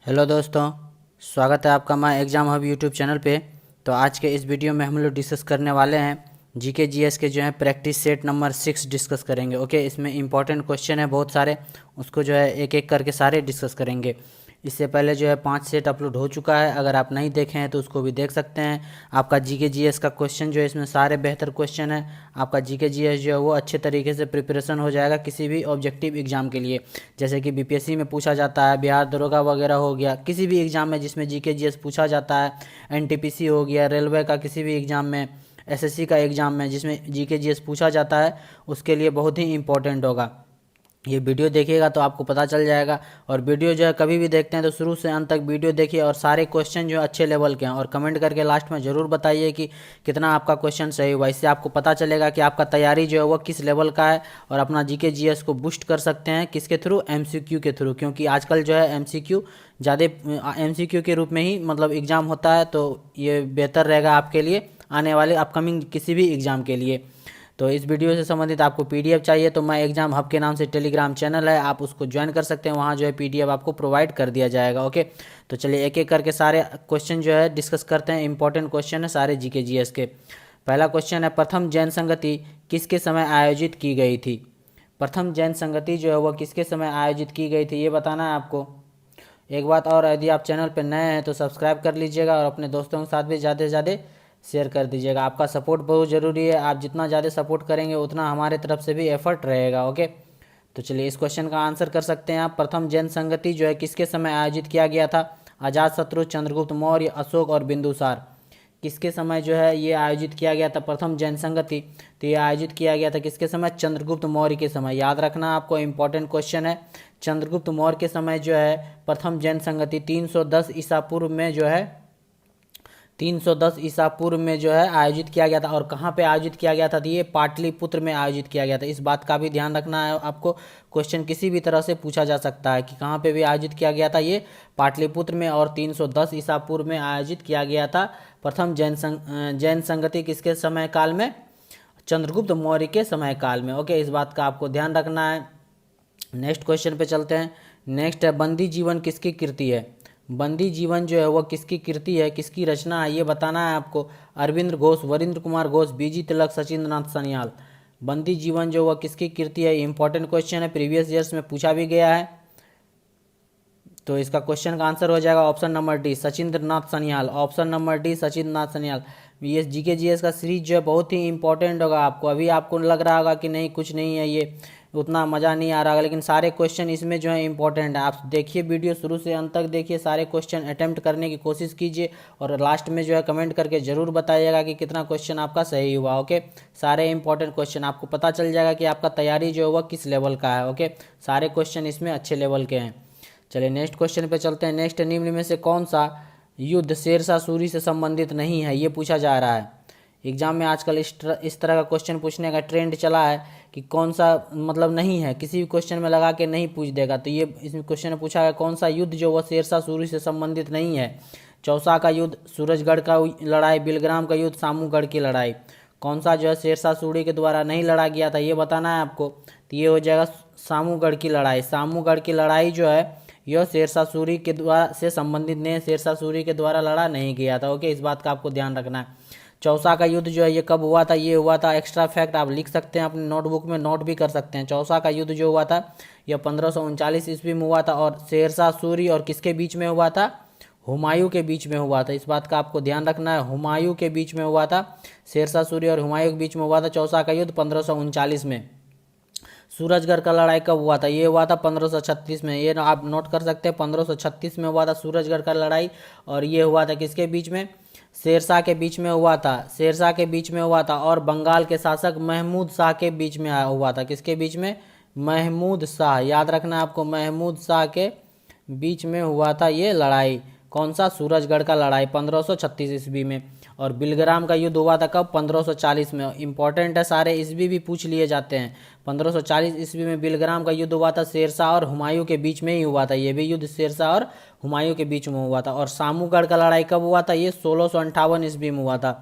Hello दोस्तों, स्वागत है आपका my exam hub YouTube channel पे। तो आज के इस वीडियो में हम लोग डिस्कस करने वाले हैं जीके जीएस के जो है प्रैक्टिस सेट नंबर 6 डिस्कस करेंगे। ओके, इसमें इंपॉर्टेंट क्वेश्चन है बहुत सारे, उसको जो है एक एक करके सारे डिस्कस करेंगे। इससे पहले जो है 5 सेट अपलोड हो चुका है, अगर आप नहीं देखे हैं तो उसको भी देख सकते हैं। आपका जीके जीएस का क्वेश्चन जो है इसमें सारे बेहतर क्वेश्चन है। आपका जीके जीएस जो है वो अच्छे तरीके से प्रिपरेशन हो जाएगा किसी भी ऑब्जेक्टिव एग्जाम के लिए। जैसे कि बीपीएससी में पूछा जाता है, बिहार दरोगा वगैरह हो गया, किसी भी एग्जाम में जिसमें जीके जीएस पूछा जाता है, एनटीपीसी हो गया, रेलवे का किसी भी एग्जाम में, एसएससी का एग्जाम में जिसमें जीके जीएस पूछा जाता है, उसके लिए बहुत ही इंपॉर्टेंट होगा। ये वीडियो देखिएगा तो आपको पता चल जाएगा। और वीडियो जो है कभी भी देखते हैं तो शुरू से अंत तक वीडियो देखिए और सारे क्वेश्चन जो है अच्छे लेवल के हैं। और कमेंट करके लास्ट में ज़रूर बताइए कि कितना आपका क्वेश्चन सही हुआ। इससे आपको पता चलेगा कि आपका तैयारी जो है वो किस लेवल का है और अपना जीके जीएस को बूस्ट कर सकते हैं किसके थ्रू, एमसीक्यू के थ्रू। क्योंकि आजकल जो है एमसीक्यू ज़्यादा एमसीक्यू के रूप में ही मतलब एग्ज़ाम होता है, तो ये बेहतर रहेगा आपके लिए आने वाले अपकमिंग किसी भी एग्ज़ाम के लिए। तो इस वीडियो से संबंधित आपको पीडीएफ चाहिए तो मैं एग्जाम हब के नाम से टेलीग्राम चैनल है, आप उसको ज्वाइन कर सकते हैं। वहाँ जो है पीडीएफ आपको प्रोवाइड कर दिया जाएगा। ओके, तो चलिए एक एक करके सारे क्वेश्चन जो है डिस्कस करते हैं। इंपॉर्टेंट क्वेश्चन है सारे जीके जीएस के। पहला क्वेश्चन है, प्रथम जैन संगति किसके समय आयोजित की गई थी? प्रथम जैन संगति जो है वह किसके समय आयोजित की गई थी, ये बताना है आपको। एक बात और, यदि आप चैनल पर नए हैं तो सब्सक्राइब कर लीजिएगा और अपने दोस्तों के साथ भी ज़्यादा से ज़्यादा शेयर कर दीजिएगा। आपका सपोर्ट बहुत ज़रूरी है, आप जितना ज़्यादा सपोर्ट करेंगे उतना हमारे तरफ से भी एफर्ट रहेगा। ओके, तो चलिए इस क्वेश्चन का आंसर कर सकते हैं आप। प्रथम जैन संगति जो है किसके समय आयोजित किया गया था? अजातशत्रु, चंद्रगुप्त मौर्य, अशोक और बिंदुसार। किसके समय जो है ये आयोजित किया गया था प्रथम जैन संगति? तो ये आयोजित किया गया था किसके समय? चंद्रगुप्त मौर्य के समय। याद रखना आपको, इंपॉर्टेंट क्वेश्चन है। चंद्रगुप्त मौर्य के समय जो है प्रथम जैन संगति 310 ईसा पूर्व में जो है 310 ईसा पूर्व में जो है आयोजित किया गया था। और कहाँ पे आयोजित किया गया था? तो ये पाटलिपुत्र में आयोजित किया गया था। इस बात का भी ध्यान रखना है आपको, क्वेश्चन किसी भी तरह से पूछा जा सकता है कि कहाँ पे भी आयोजित किया गया था। ये पाटलिपुत्र में और 310 ईसा पूर्व में आयोजित किया गया था प्रथम जैन संगति किसके समय काल में? चंद्रगुप्त मौर्य के समय काल में। ओके, इस बात का आपको ध्यान रखना है। नेक्स्ट क्वेश्चन पे चलते हैं। नेक्स्ट है, बंदी जीवन किसकी कृति है? बंदी जीवन जो है वह किसकी कृति है, किसकी रचना है, ये बताना है आपको। अरविंद घोष, वरिंद्र कुमार घोष, बीजी तिलक, सचिंद्र नाथ सान्याल। बंदी जीवन जो वह किसकी कृति है? इंपॉर्टेंट क्वेश्चन है, प्रीवियस ईयर्स में पूछा भी गया है। तो इसका क्वेश्चन का आंसर हो जाएगा option number D, Sachindra Nath Sanyal. Option number D, Sachindra Nath Sanyal. ये जीके जीएस का सीरीज जो है बहुत ही इंपॉर्टेंट होगा आपको। अभी आपको लग रहा होगा कि नहीं कुछ नहीं है, ये उतना मज़ा नहीं आ रहा होगा, लेकिन सारे क्वेश्चन इसमें जो है इंपॉर्टेंट है। आप देखिए वीडियो शुरू से अंत तक देखिए, सारे क्वेश्चन अटेम्प्ट करने की कोशिश कीजिए और लास्ट में जो है कमेंट करके ज़रूर बताइएगा कि कितना क्वेश्चन आपका सही हुआ। ओके, सारे इंपॉर्टेंट क्वेश्चन आपको पता चल जाएगा कि आपका तैयारी जो है वह किस लेवल का है। ओके, सारे क्वेश्चन इसमें अच्छे लेवल के हैं। चलिए नेक्स्ट क्वेश्चन पे चलते हैं। नेक्स्ट, निम्न में से कौन सा युद्ध शेरशाह सूरी से संबंधित नहीं है, ये पूछा जा रहा है एग्जाम में। आजकल इस तरह का क्वेश्चन पूछने का ट्रेंड चला है कि कौन सा मतलब नहीं है, किसी भी क्वेश्चन में लगा के नहीं पूछ देगा। तो ये इसमें क्वेश्चन में पूछा है कौन सा युद्ध जो वह शेरशाह सूरी से संबंधित नहीं है? चौसा का युद्ध, सूरजगढ़ का लड़ाई, बिलग्राम का युद्ध, सामूगढ़ की लड़ाई। कौन सा जो है शेरशाह सूरी के द्वारा नहीं लड़ा गया था, ये बताना है आपको। तो ये हो जाएगा सामूगढ़ की लड़ाई। सामूगढ़ की लड़ाई जो है यह शेरशाह सूरी के द्वारा से संबंधित नहीं है, शेरशाह सूरी के द्वारा लड़ा नहीं गया था। ओके, इस बात का आपको ध्यान रखना है। चौसा का युद्ध जो है ये कब हुआ था? ये हुआ था, एक्स्ट्रा फैक्ट आप लिख सकते हैं अपने नोटबुक में, नोट भी कर सकते हैं। चौसा का युद्ध जो हुआ था यह 1539 ईस्वी में हुआ था और शेरशाह सूरी और किसके बीच में हुआ था? हुमायूं के बीच में हुआ था। इस बात का आपको ध्यान रखना है, हुमायूं के बीच में हुआ था। शेरशाह सूरी और हुमायूं के बीच में हुआ था चौसा का युद्ध 1539 में। सूरजगढ़ का लड़ाई कब हुआ था? ये हुआ था 1536 में। ये आप नोट कर सकते हैं, 1536 में हुआ था सूरजगढ़ का लड़ाई। और ये हुआ था किसके बीच में? शेरशाह के बीच में हुआ था। शेरशाह के बीच में हुआ था और बंगाल के शासक महमूद शाह के बीच में हुआ था। किसके बीच में? महमूद शाह। याद रखना आपको, महमूद शाह के बीच में हुआ था ये लड़ाई। कौन सा? सूरजगढ़ का लड़ाई 1536 ईस्वी में। और बिलग्राम का युद्ध हुआ था कब? 1540 में। इंपॉर्टेंट है, सारे ईस्वी भी पूछ लिए जाते हैं। 1540 ईस्वी में बिलग्राम का युद्ध हुआ था, शेरशाह और हुमायूं के बीच में ही हुआ था। ये भी युद्ध शेरशाह और हुमायूं के बीच में हुआ था। और सामूगढ़ का लड़ाई कब हुआ था? ये 1658 ईस्वी में हुआ था।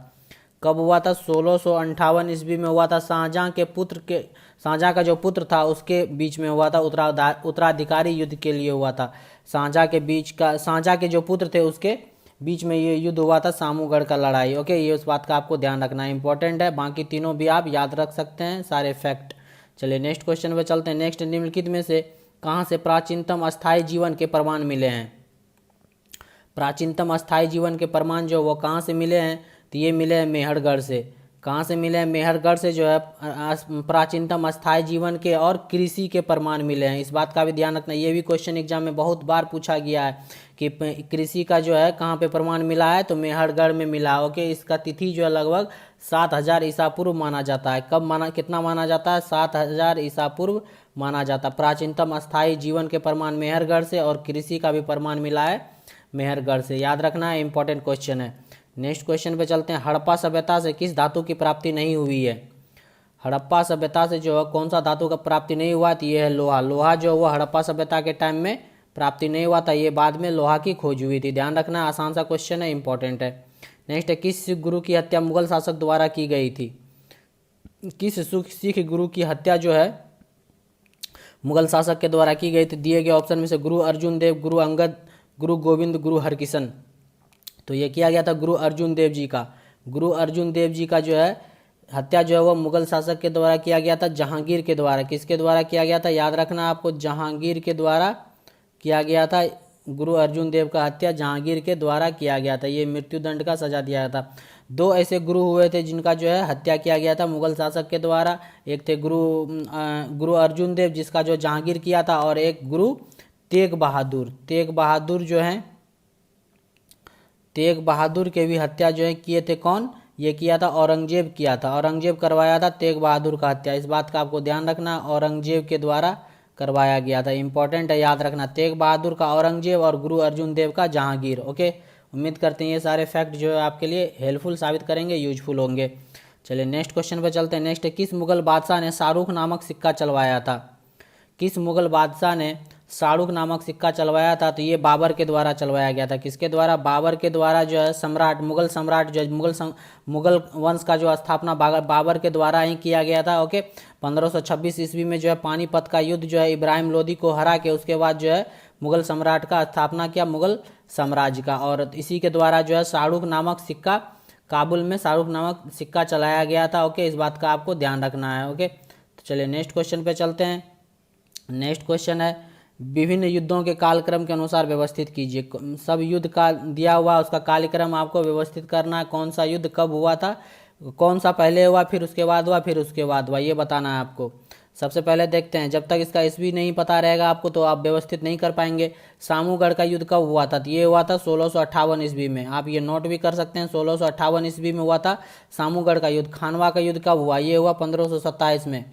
कब हुआ था? 1658 ईस्वी में हुआ था। शाहजहां का जो पुत्र था उसके बीच में हुआ था, उत्तराधिकारी युद्ध के लिए हुआ था। शाहजहां के जो पुत्र थे उसके बीच में ये युद्ध हुआ था, सामूगढ़ का लड़ाई। ओके, ये उस बात का आपको ध्यान रखना इंपॉर्टेंट है। बाकी तीनों भी आप याद रख सकते हैं सारे फैक्ट। चलिए नेक्स्ट क्वेश्चन पे चलते हैं। नेक्स्ट, निम्नलिखित में से कहाँ से प्राचीनतम अस्थायी जीवन के प्रमाण मिले हैं? प्राचीनतम अस्थायी जीवन के प्रमाण जो वो कहाँ से मिले हैं? तो ये मिले हैं मेहरगढ़ से। कहाँ से मिले हैं? मेहरगढ़ से जो है प्राचीनतम अस्थायी जीवन के और कृषि के प्रमाण मिले हैं। इस बात का भी ध्यान रखना, ये भी क्वेश्चन एग्जाम में बहुत बार पूछा गया है कि कृषि का जो है कहाँ पे प्रमाण मिला है, तो मेहरगढ़ में मिला। ओके, इसका तिथि जो है लगभग 7000 ईसा पूर्व माना जाता है। कितना माना जाता है? 7000 ईसा पूर्व माना जाता है। प्राचीनतम अस्थायी जीवन के प्रमाण मेहरगढ़ से और कृषि का भी प्रमाण मिला है मेहरगढ़ से। याद रखना है, इंपॉर्टेंट क्वेश्चन है। नेक्स्ट क्वेश्चन पे चलते हैं। हड़प्पा सभ्यता से किस धातु की प्राप्ति नहीं हुई है? हड़प्पा सभ्यता से जो है कौन सा धातु का प्राप्ति नहीं हुआ? तो ये है लोहा। लोहा जो हुआ हड़प्पा सभ्यता के टाइम में प्राप्ति नहीं हुआ था, ये बाद में लोहा की खोज हुई थी। ध्यान रखना, आसान सा क्वेश्चन है, इंपॉर्टेंट है। नेक्स्ट है, किस सिख गुरु की हत्या मुगल शासक द्वारा की गई थी? किस सिख गुरु की हत्या जो है मुगल शासक के द्वारा की गई थी? दिए गए ऑप्शन में से गुरु अर्जुन देव, गुरु अंगद, गुरु गोविंद, गुरु हरकिशन। तो ये किया गया था गुरु अर्जुन देव जी का। गुरु अर्जुन देव जी का जो है हत्या जो है वो मुगल शासक के द्वारा किया गया था, जहांगीर के द्वारा। किसके द्वारा किया गया था? याद रखना आपको, जहांगीर के द्वारा किया गया था। गुरु अर्जुन देव का हत्या जहांगीर के द्वारा किया गया था। ये मृत्युदंड का सजा दिया था। दो ऐसे गुरु हुए थे जिनका जो है हत्या किया गया था मुगल शासक के द्वारा। एक थे गुरु अर्जुन देव जिसका जो जहांगीर किया था, और एक गुरु तेग बहादुर। तेग बहादुर जो है, तेग बहादुर के भी हत्या जो है किए थे कौन? ये किया था औरंगजेब किया था। औरंगजेब करवाया था तेग बहादुर का हत्या। इस बात का आपको ध्यान रखना, औरंगजेब के द्वारा करवाया गया था। इंपॉर्टेंट है, याद रखना, तेग बहादुर का औरंगजेब और गुरु अर्जुन देव का जहांगीर। ओके, उम्मीद करते हैं ये सारे फैक्ट जो है आपके लिए हेल्पफुल साबित करेंगे, यूजफुल होंगे। चलिए नेक्स्ट क्वेश्चन पे चलते हैं। नेक्स्ट है, किस मुगल बादशाह ने शाहरुख नामक सिक्का चलवाया था? किस मुगल बादशाह ने शाहरुख नामक सिक्का चलवाया था? तो ये बाबर के द्वारा चलवाया गया था। किसके द्वारा? बाबर के द्वारा जो है सम्राट, मुगल सम्राट जो मुगल वंश का जो स्थापना बाबर के द्वारा ही किया गया था। ओके, 1526 ईस्वी में जो है पानीपत का युद्ध जो है इब्राहिम लोदी को हरा के उसके बाद जो है मुगल सम्राट का स्थापना किया, मुगल साम्राज्य का। और इसी के द्वारा जो है शाहरुख नामक सिक्का, काबुल में शाहरुख नामक सिक्का चलाया गया था। ओके, इस बात का आपको ध्यान रखना है। ओके, तो चलिए नेक्स्ट क्वेश्चन पे चलते हैं। नेक्स्ट क्वेश्चन है, विभिन्न युद्धों के कालक्रम के अनुसार व्यवस्थित कीजिए। सब युद्ध का दिया हुआ उसका कालक्रम आपको व्यवस्थित करना है। कौन सा युद्ध कब हुआ था, कौन सा पहले हुआ, फिर उसके बाद हुआ, फिर उसके बाद हुआ, ये बताना है आपको। सबसे पहले देखते हैं, जब तक इसका ईस्वी नहीं पता रहेगा आपको तो आप व्यवस्थित नहीं कर पाएंगे। सामूगढ़ का युद्ध कब हुआ था? तो ये हुआ था 1658 ईस्वी में। आप ये नोट भी कर सकते हैं, 1658 ईस्वी में हुआ था सामूगढ़ का युद्ध। खानवा का युद्ध कब हुआ? ये हुआ 1527 में।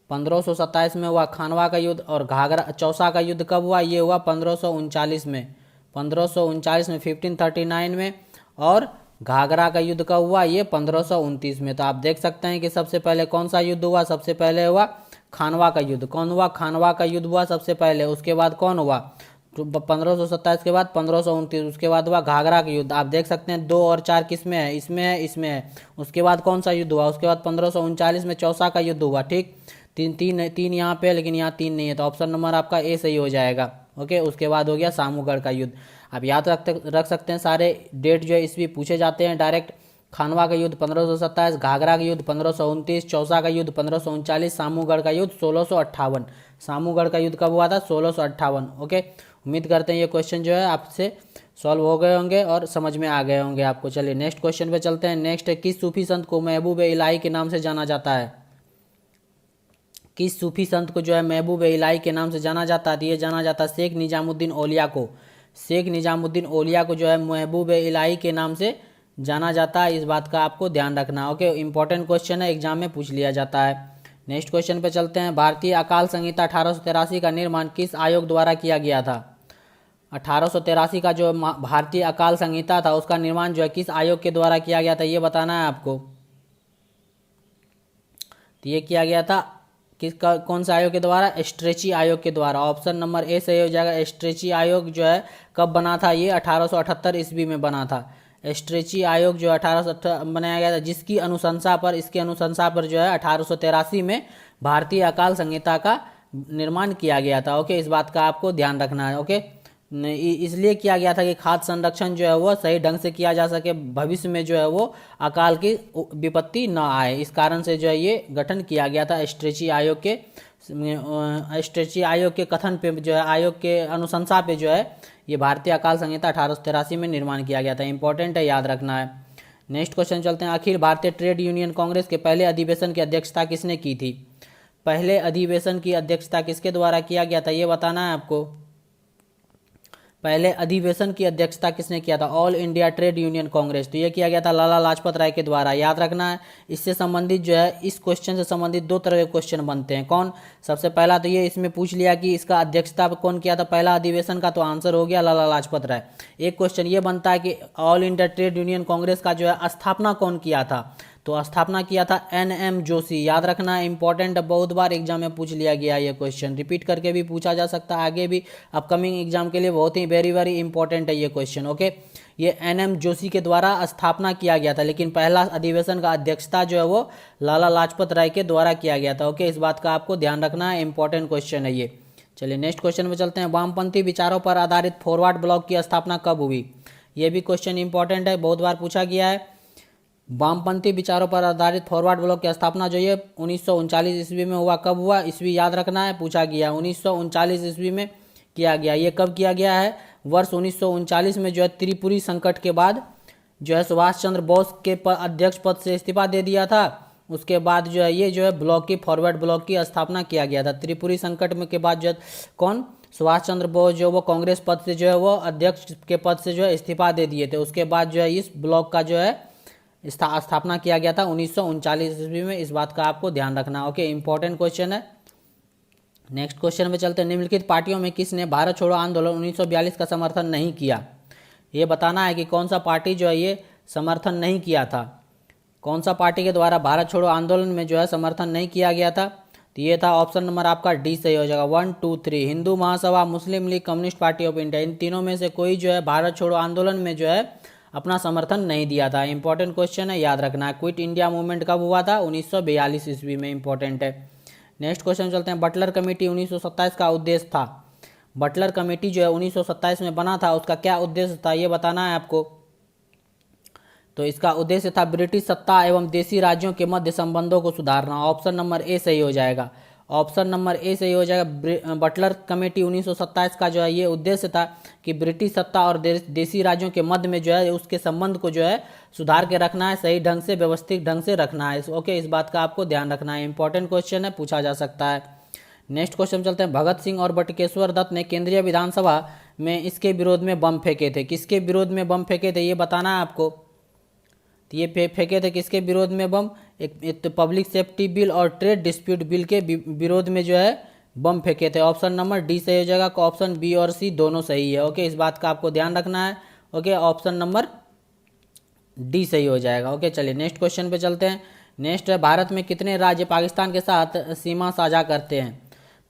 1527 में हुआ खानवा का युद्ध। और घाघरा चौसा का युद्ध कब हुआ? ये हुआ 1539 में। 1539 में, 1539 में। और घाघरा का युद्ध कब हुआ? ये 1529 में। तो आप देख सकते हैं कि सबसे पहले कौन सा युद्ध हुआ? सबसे पहले हुआ खानवा का युद्ध। कौन हुआ? खानवा का युद्ध हुआ सबसे पहले। उसके बाद कौन हुआ? 1527 के बाद 1529, उसके बाद हुआ घाघरा का युद्ध। आप देख सकते हैं 2 और 4 किस में है? इसमें है, इसमें है। उसके बाद कौन सा युद्ध हुआ? उसके बाद 1539 में चौसा का युद्ध हुआ। ठीक, तीन यहाँ पे, लेकिन यहाँ 3 नहीं है, तो ऑप्शन नंबर आपका ए सही हो जाएगा। ओके, उसके बाद हो गया सामूगढ़ का युद्ध। आप याद रख सकते हैं, सारे डेट जो है ईस्वी पूछे जाते हैं डायरेक्ट। खानवा का युद्ध 1527, घाघरा का युद्ध 1529, चौसा का युद्ध 1539, सामूगढ़ का युद्ध 1658। सामूगढ़ का युद्ध कब हुआ था? 1658। ओके, उम्मीद करते हैं ये क्वेश्चन जो है आपसे सॉल्व हो गए होंगे और समझ में आ गए होंगे आपको। चलिए नेक्स्ट क्वेश्चन पे चलते हैं। नेक्स्ट है, किस सूफी संत को महबूब इलाही के नाम से जाना जाता है? किस सूफी संत को जो है महबूब इलाही के नाम से जाना जाता है? ये जाना जाता है शेख निजामुद्दीन औलिया को। शेख निजामुद्दीन औलिया को जो है महबूब इलाही के नाम से जाना जाता है। इस बात का आपको ध्यान रखना। ओके, इंपॉर्टेंट क्वेश्चन है, एग्जाम में पूछ लिया जाता है। नेक्स्ट क्वेश्चन पे चलते हैं। भारतीय अकाल संहिता 1883 का निर्माण किस आयोग द्वारा किया गया था? 1883 का जो भारतीय अकाल संहिता था उसका निर्माण जो है किस आयोग के द्वारा किया गया था, ये बताना है आपको। तो ये किया गया था किसका, कौन सा आयोग के द्वारा? स्ट्रेची आयोग के द्वारा। ऑप्शन नंबर ए सही हो जाएगा। स्ट्रेची आयोग जो है कब बना था? ये 1878 ईस्वी में बना था। स्ट्रेची आयोग जो 1818 बनाया गया था, जिसकी अनुशंसा पर, इसकी अनुशंसा पर जो है 1883 में भारतीय अकाल संहिता का निर्माण किया गया था। ओके, इस बात का आपको ध्यान रखना है। ओके, इसलिए किया गया था कि खाद्य संरक्षण जो है वो सही ढंग से किया जा सके, भविष्य में जो है वो अकाल की विपत्ति न आए। इस कारण से जो है ये गठन किया गया था स्ट्रेची आयोग के, स्ट्रेची आयोग के कथन पे जो है, आयोग के अनुशंसा पे जो है ये भारतीय अकाल संहिता 1883 में निर्माण किया गया था। इंपॉर्टेंट है, याद रखना है। नेक्स्ट क्वेश्चन चलते हैं। अखिल भारतीय ट्रेड यूनियन कांग्रेस के पहले अधिवेशन की अध्यक्षता किसने की थी? पहले अधिवेशन की अध्यक्षता किसके द्वारा किया गया था, ये बताना है आपको। पहले अधिवेशन की अध्यक्षता किसने किया था? All India trade union Congress. तो ये किया गया था लाला लाजपत राय के द्वारा, याद रखना है। इससे संबंधित जो है, इस क्वेश्चन से संबंधित दो तरह के क्वेश्चन बनते हैं। कौन? सबसे पहला तो ये इसमें पूछ लिया कि इसका अध्यक्षता कौन किया था पहला अधिवेशन का, तो आंसर हो गया लाला लाजपत राय। एक क्वेश्चन ये बनता है कि all India trade union Congress का जो है स्थापना कौन किया था, तो स्थापना किया था NM जोशी, याद रखना है। इंपॉर्टेंट, बहुत बार एग्जाम में पूछ लिया गया ये क्वेश्चन, रिपीट करके भी पूछा जा सकता है आगे भी, अपकमिंग एग्जाम के लिए बहुत ही वेरी वेरी इंपॉर्टेंट है ये क्वेश्चन। ओके, ये NM जोशी के द्वारा स्थापना किया गया था, लेकिन पहला अधिवेशन का अध्यक्षता जो है वो लाला लाजपत राय के द्वारा किया गया था। ओके, इस बात का आपको ध्यान रखना है, इंपॉर्टेंट क्वेश्चन है ये। चलिए नेक्स्ट क्वेश्चन में चलते हैं। वामपंथी विचारों पर आधारित फॉरवर्ड ब्लॉक की स्थापना कब हुई? ये भी क्वेश्चन इंपॉर्टेंट है, बहुत बार पूछा गया है। वामपंथी विचारों पर आधारित फॉरवर्ड ब्लॉक की स्थापना जो है 1939 ईस्वी में हुआ। कब हुआ? ईस्वी याद रखना है, पूछा गया। 1939 ईस्वी में किया गया। ये कब किया गया है? वर्ष 1939 में जो है त्रिपुरी संकट के बाद जो है सुभाष चंद्र बोस के अध्यक्ष पद से इस्तीफा दे दिया था। उसके बाद जो है ये जो है ब्लॉक की, फॉरवर्ड ब्लॉक की स्थापना किया गया था। त्रिपुरी संकट में के बाद जो कौन? सुभाष चंद्र बोस जो वो कांग्रेस पद से जो है वो अध्यक्ष के पद से जो है इस्तीफा दे दिए थे। उसके बाद जो है इस ब्लॉक का जो है स्थापना किया गया था 1939 ईस्वी में। इस बात का आपको ध्यान रखना। ओके, इंपॉर्टेंट क्वेश्चन है। नेक्स्ट क्वेश्चन में चलते हैं। निम्नलिखित पार्टियों में किसने भारत छोड़ो आंदोलन 1942 का समर्थन नहीं किया? ये बताना है कि कौन सा पार्टी जो है ये समर्थन नहीं किया था, कौन सा पार्टी के द्वारा भारत छोड़ो आंदोलन में जो है समर्थन नहीं किया गया था। तो ये था ऑप्शन नंबर आपका डी सही हो जाएगा। 1 2 3 हिंदू महासभा, मुस्लिम लीग, कम्युनिस्ट पार्टी ऑफ इंडिया। इन तीनों में से कोई जो है भारत छोड़ो आंदोलन में जो है अपना समर्थन नहीं दिया था। इंपॉर्टेंट क्वेश्चन है, याद रखना है। क्विट इंडिया मूवमेंट कब हुआ था? 1942 ईस्वी में। इंपॉर्टेंट है। नेक्स्ट क्वेश्चन चलते हैं। बटलर कमेटी 1927 का उद्देश्य था। बटलर कमेटी जो है 1927 में बना था, उसका क्या उद्देश्य था ये बताना है आपको। तो इसका उद्देश्य था ब्रिटिश सत्ता एवं देशी राज्यों के मध्य संबंधों को सुधारना। ऑप्शन नंबर ए सही हो जाएगा। ऑप्शन नंबर ए सही हो जाएगा। बटलर कमेटी 1927 का जो है ये उद्देश्य था कि ब्रिटिश सत्ता और देशी राज्यों के मध्य में जो है उसके संबंध को जो है सुधार के रखना है, सही ढंग से, व्यवस्थित ढंग से रखना है। ओके, इस बात का आपको ध्यान रखना है। इंपॉर्टेंट क्वेश्चन है, पूछा जा सकता है। नेक्स्ट क्वेश्चन चलते हैं। भगत सिंह और बटुकेश्वर दत्त ने केंद्रीय विधानसभा में इसके विरोध में बम फेंके थे। किसके विरोध में बम फेंके थे ये बताना है आपको। तो ये फेंके थे किसके विरोध में बम? एक तो पब्लिक सेफ्टी बिल और ट्रेड डिस्प्यूट बिल के विरोध में जो है बम फेंके थे। ऑप्शन नंबर डी सही हो जाएगा। ऑप्शन बी और सी दोनों सही है। ओके, इस बात का आपको ध्यान रखना है। ओके, ऑप्शन नंबर डी सही हो जाएगा। ओके, चलिए नेक्स्ट क्वेश्चन पे चलते हैं। नेक्स्ट है, भारत में कितने राज्य पाकिस्तान के साथ सीमा साझा करते हैं?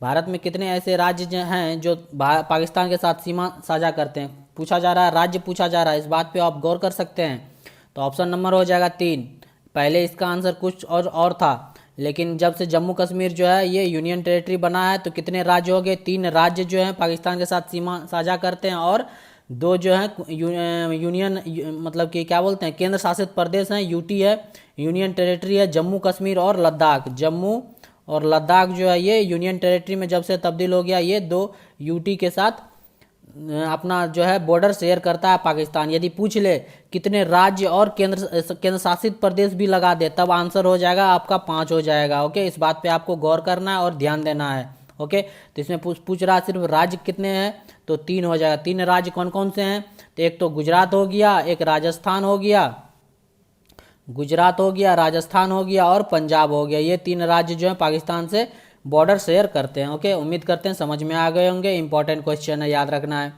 भारत में कितने ऐसे राज्य हैं जो पाकिस्तान के साथ सीमा साझा करते हैं? पूछा जा रहा है, राज्य पूछा जा रहा है। इस बात पे आप गौर कर सकते हैं। तो ऑप्शन नंबर हो जाएगा 3। पहले इसका आंसर कुछ और था, लेकिन जब से जम्मू कश्मीर जो है ये यूनियन टेरिटरी बना है तो कितने राज्य हो गए? 3 राज्य जो हैं पाकिस्तान के साथ सीमा साझा करते हैं, और 2 जो हैं यूनियन मतलब कि क्या बोलते हैं, केंद्र शासित प्रदेश हैं। यूटी है, यूनियन टेरिटरी है जम्मू कश्मीर और लद्दाख। जम्मू और लद्दाख जो है ये यूनियन टेरिटरी में जब से तब्दील हो गया, ये 2 यूटी के साथ अपना जो है बॉर्डर शेयर करता है पाकिस्तान। यदि पूछ ले कितने राज्य और केंद्र शासित प्रदेश भी लगा दे, तब आंसर हो जाएगा आपका 5 हो जाएगा। ओके, इस बात पे आपको गौर करना है और ध्यान देना है। ओके, तो इसमें पूछ रहा सिर्फ राज्य कितने हैं, तो 3 हो जाएगा। 3 राज्य कौन कौन से हैं? तो एक तो गुजरात हो गया, एक राजस्थान हो गया, गुजरात हो गया, राजस्थान हो गया और पंजाब हो गया। ये 3 राज्य जो है पाकिस्तान से बॉर्डर शेयर करते हैं। ओके, उम्मीद करते हैं समझ में आ गए होंगे। इंपॉर्टेंट क्वेश्चन है, याद रखना है।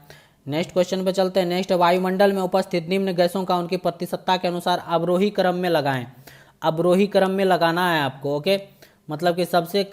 नेक्स्ट क्वेश्चन पे चलते हैं। नेक्स्ट, वायुमंडल में उपस्थित निम्न गैसों का उनकी प्रतिशतता के अनुसार अवरोही क्रम में लगाएं। अवरोही क्रम में लगाना है आपको। ओके, मतलब कि सबसे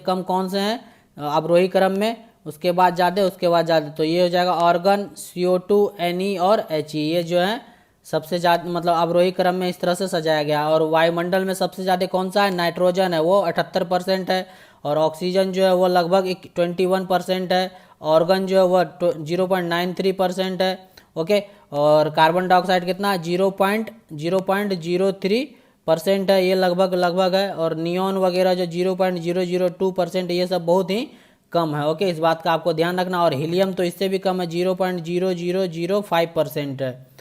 कम कौन से हैं अवरोही क्रम में? उसके बाद ज़्यादा, उसके बाद ज़्यादा, तो ये हो जाएगा ऑर्गन, CO2, Ne और He, ये जो है सबसे ज़्यादा मतलब अवरोही क्रम में इस तरह से सजाया गया। और वायुमंडल में सबसे ज़्यादा कौन सा है? नाइट्रोजन है, वो 78% है, और ऑक्सीजन जो है वो लगभग 21% है, ऑर्गन जो है वो 0.93% है, ओके, और कार्बन डाइऑक्साइड कितना? 0.03% है, ये लगभग है, और नियॉन वगैरह जो 0.002% ये सब बहुत ही कम है, ओके, इस बात का आपको ध्यान रखना। और हीलियम तो इससे भी कम है, 0.0005% है।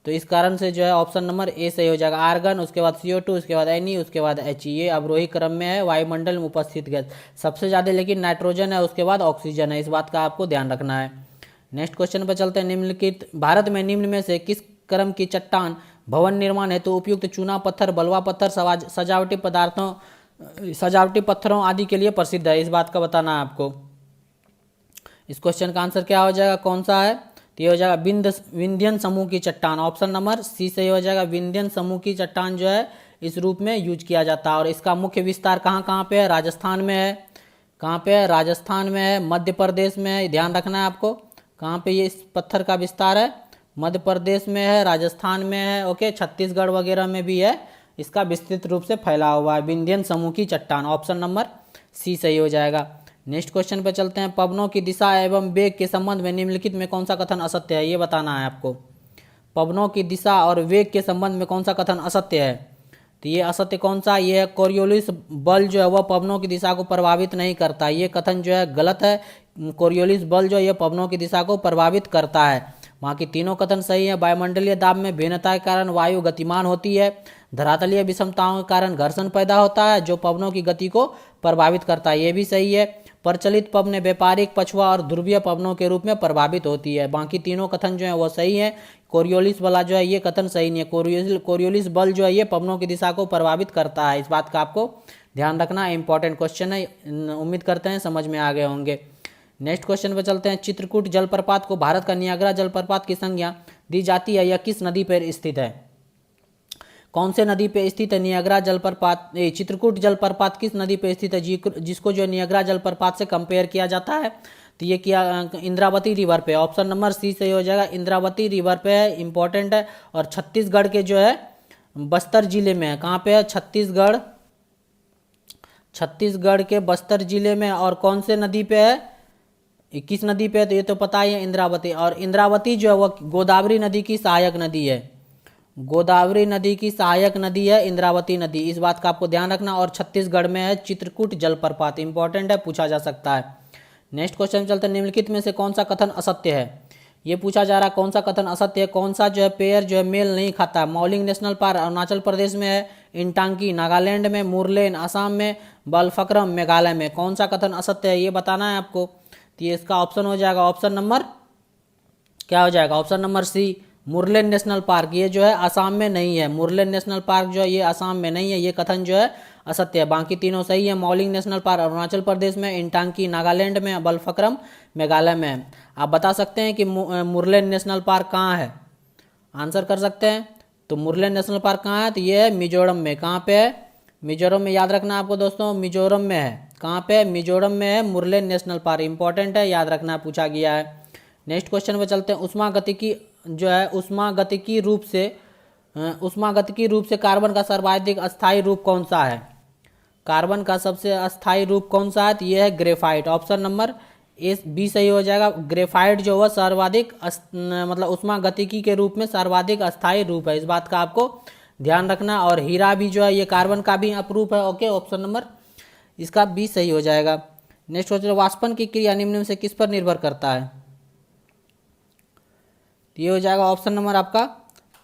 तो इस कारण से जो है ऑप्शन नंबर ए सही हो जाएगा, आर्गन, उसके बाद CO2, उसके बाद Ne, उसके बाद He, ये अवरोही क्रम में है वायुमंडल में उपस्थित गैस। सबसे ज़्यादा लेकिन नाइट्रोजन है, उसके बाद ऑक्सीजन है, इस बात का आपको ध्यान रखना है। नेक्स्ट क्वेश्चन पर चलते हैं। निम्नलिखित भारत में निम्न में से किस क्रम की चट्टान भवन निर्माण हेतु उपयुक्त चूना पत्थर, बलुआ पत्थर, सजावटी पत्थरों आदि के लिए प्रसिद्ध है? इस बात का बताना है आपको। इस क्वेश्चन का आंसर क्या हो जाएगा, कौन सा है? तो ये हो जाएगा विंध्यन समूह की चट्टान, ऑप्शन नंबर सी सही हो जाएगा। विंध्यन समूह की चट्टान जो है इस रूप में यूज किया जाता है, और इसका मुख्य विस्तार कहाँ कहाँ पे है? राजस्थान में है। कहाँ पे है? राजस्थान में है, मध्य प्रदेश में है, ध्यान रखना है आपको। कहाँ पे ये इस पत्थर का विस्तार है? मध्य प्रदेश में है, राजस्थान में है, ओके, छत्तीसगढ़ वगैरह में भी है, इसका विस्तृत रूप से फैला हुआ है विंध्यन समूह की चट्टान, ऑप्शन नंबर सी सही हो जाएगा। नेक्स्ट क्वेश्चन पे चलते हैं। पवनों की दिशा एवं वेग के संबंध में निम्नलिखित में कौन सा कथन असत्य है? ये बताना है आपको। पवनों की दिशा और वेग के संबंध में कौन सा कथन असत्य है? तो ये असत्य कौन सा? ये है कोरियोलिस बल जो है वह पवनों की दिशा को प्रभावित नहीं करता, ये कथन जो है गलत है। कोरियोलिस बल जो है ये पवनों की दिशा को प्रभावित करता है। बाकी तीनों कथन सही है। वायुमंडलीय दाब में भिन्नता के कारण वायु गतिमान होती है। धरातलीय विषमताओं के कारण घर्षण पैदा होता है जो पवनों की गति को प्रभावित करता है, ये भी सही है। प्रचलित पवन व्यापारिक, पछुआ और ध्रुवीय पवनों के रूप में प्रभावित होती है। बाकी तीनों कथन जो है वो सही है। कोरियोलिस वाला जो है ये कथन सही नहीं है। कोरियोलिस बल जो है ये पवनों की दिशा को प्रभावित करता है, इस बात का आपको ध्यान रखना। इंपॉर्टेंट क्वेश्चन है, उम्मीद करते हैं समझ में आ गए होंगे। नेक्स्ट क्वेश्चन पे चलते हैं। चित्रकूट जलप्रपात को भारत का नियाग्रा जलप्रपात की संज्ञा दी जाती है, यह किस नदी पर स्थित है? कौन से नदी पे स्थित है नियाग्रा जलप्रपात? चित्रकूट जलप्रपात किस नदी पे स्थित है जिसको जो नियाग्रा जलप्रपात से कंपेयर किया जाता है? तो ये किया इंद्रावती रिवर पे, ऑप्शन नंबर सी सही हो जाएगा। इंद्रावती रिवर पे है, इंपॉर्टेंट है, और छत्तीसगढ़ के जो है बस्तर जिले में है। कहाँ पे है? छत्तीसगढ़ के बस्तर जिले में। और कौन से नदी पे है? किस नदी पे है? तो ये तो पता ही है, इंद्रावती। और इंद्रावती जो है वो गोदावरी नदी की सहायक नदी है। गोदावरी नदी की सहायक नदी है इंद्रावती नदी, इस बात का आपको ध्यान रखना। और छत्तीसगढ़ में है चित्रकूट जलप्रपात, इंपॉर्टेंट है, पूछा जा सकता है। नेक्स्ट क्वेश्चन चलते हैं। निम्नलिखित में से कौन सा कथन असत्य है? ये पूछा जा रहा है कौन सा कथन असत्य है, कौन सा जो है पेयर जो है मेल नहीं खाता। मौलिंग नेशनल पार्क अरुणाचल प्रदेश में है, इंटांकी नागालैंड में, मुरलेन असम में, बलफक्रम मेघालय में। कौन सा कथन असत्य है ये बताना है आपको। तो ये इसका ऑप्शन हो जाएगा, ऑप्शन नंबर क्या हो जाएगा? ऑप्शन नंबर सी, मुरलेन नेशनल पार्क, ये जो है असम में नहीं है। मुरलेन नेशनल पार्क जो है ये असम में नहीं है, ये कथन जो है असत्य है। बाकी तीनों सही है। मौलिंग नेशनल पार्क अरुणाचल प्रदेश में, इंटांकी नागालैंड में, बलफक्रम मेघालय में है। आप बता सकते हैं कि मुरलेन नेशनल पार्क कहाँ है? आंसर कर सकते हैं। तो मुरलेन नेशनल पार्क कहाँ है? तो ये है मिजोरम में। कहाँ पे है? मिजोरम में, याद रखना आपको दोस्तों, मिजोरम में है। कहाँ पे? मिजोरम में है मुरलेन नेशनल पार्क, इंपॉर्टेंट है, याद रखना, पूछा गया है। नेक्स्ट क्वेश्चन पे चलते हैं। उष्मागतिकी जो है उष्मागतिकी रूप से कार्बन का सर्वाधिक अस्थायी रूप कौन सा है? कार्बन का सबसे अस्थायी रूप कौन सा है? तो ये है graphite, option number A B सही हो जाएगा। ग्रेफाइट जो है सर्वाधिक मतलब उष्मागतिकी के रूप में सर्वाधिक अस्थायी रूप है, इस बात का आपको ध्यान रखना। और हीरा भी जो है ये कार्बन का भी अपरूप है, ओके, ऑप्शन नंबर इसका बी सही हो जाएगा। नेक्स्ट क्वेश्चन, वाष्पन की क्रिया निम्न में से किस पर निर्भर करता है? ये हो जाएगा ऑप्शन नंबर आपका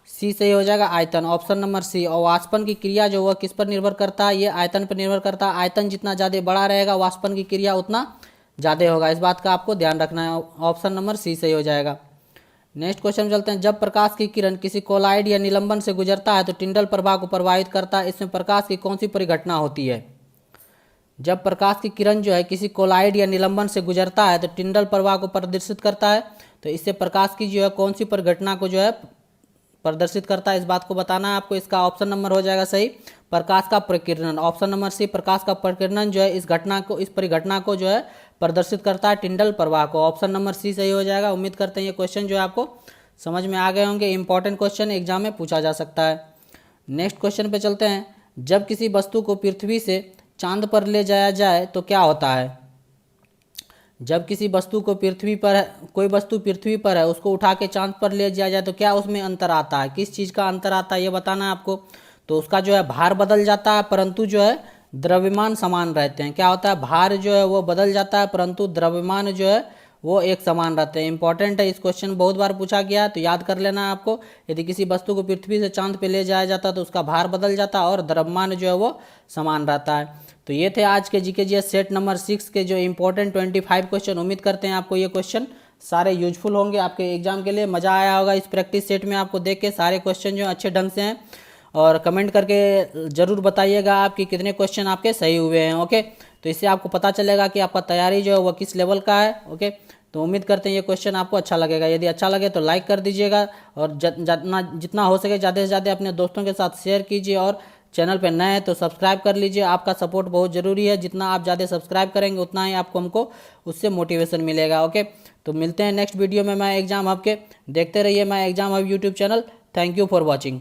सी सही हो जाएगा, आयतन, ऑप्शन नंबर सी। और वाष्पन की क्रिया जो वह किस पर निर्भर करता है? ये आयतन पर निर्भर करता है। आयतन जितना ज़्यादा बड़ा रहेगा वाष्पन की क्रिया उतना ज़्यादा होगा, इस बात का आपको ध्यान रखना है। ऑप्शन नंबर सी सही हो जाएगा। नेक्स्ट क्वेश्चन चलते हैं। जब प्रकाश की किरण किसी कोलाइड या निलंबन से गुजरता है तो टिंडल प्रवाह को प्रभावित करता है, इसमें प्रकाश की कौन सी परिघटना होती है? जब प्रकाश की किरण जो है किसी कोलाइड या निलंबन से गुजरता है तो टिंडल प्रवाह को प्रदर्शित करता है, तो इससे प्रकाश की जो है कौन सी परिघटना को जो है प्रदर्शित करता है, इस बात को बताना है आपको। इसका ऑप्शन नंबर हो जाएगा सही, प्रकाश का प्रकीर्णन, ऑप्शन नंबर सी। प्रकाश का प्रकीर्णन जो है इस परिघटना को जो है प्रदर्शित करता है टिंडल प्रवाह को। ऑप्शन नंबर सी सही हो जाएगा। उम्मीद करते हैं ये क्वेश्चन जो है आपको समझ में आ गए होंगे। इंपॉर्टेंट क्वेश्चन एग्जाम में पूछा जा सकता है। नेक्स्ट क्वेश्चन पे चलते हैं। जब किसी वस्तु को पृथ्वी से चांद पर ले जाया जाए तो क्या होता है? जब किसी वस्तु को कोई वस्तु पृथ्वी पर है, उसको उठा के चांद पर ले जाया जाए तो क्या उसमें अंतर आता है? किस चीज़ का अंतर आता है ये बताना है आपको। तो उसका जो है भार बदल जाता है, परंतु जो है द्रव्यमान समान रहते हैं। क्या होता है? भार जो है वो बदल जाता है, परंतु द्रव्यमान जो है वो एक समान रहते हैं। इंपॉर्टेंट है, इस क्वेश्चन बहुत बार पूछा गया है तो याद कर लेना है आपको। यदि किसी वस्तु को पृथ्वी से चांद पे ले जाया जाता है तो उसका भार बदल जाता है और द्रव्यमान जो है वो समान रहता है। तो ये थे आज के जीके जीएस सेट नंबर 6 के जो इंपॉर्टेंट 25 क्वेश्चन। उम्मीद करते हैं आपको ये क्वेश्चन सारे यूजफुल होंगे आपके एग्जाम के लिए। मज़ा आया होगा इस प्रैक्टिस सेट में आपको देख के। सारे क्वेश्चन जो अच्छे ढंग से हैं और कमेंट करके ज़रूर बताइएगा आप कि कितने क्वेश्चन आपके सही हुए हैं। ओके, तो इससे आपको पता चलेगा कि आपका तैयारी जो है वो किस लेवल का है। ओके, तो उम्मीद करते हैं ये क्वेश्चन आपको अच्छा लगेगा। यदि अच्छा लगे तो लाइक कर दीजिएगा और जितना हो सके ज़्यादा से ज़्यादा अपने दोस्तों के साथ शेयर कीजिए और चैनल पे नए हैं तो सब्सक्राइब कर लीजिए। आपका सपोर्ट बहुत ज़रूरी है। जितना आप ज़्यादा सब्सक्राइब करेंगे उतना ही आपको हमको उससे मोटिवेशन मिलेगा। ओके, तो मिलते हैं नेक्स्ट वीडियो में। मैं एग्जाम हब के देखते रहिए मैं exam hub YouTube channel. Thank you for watching.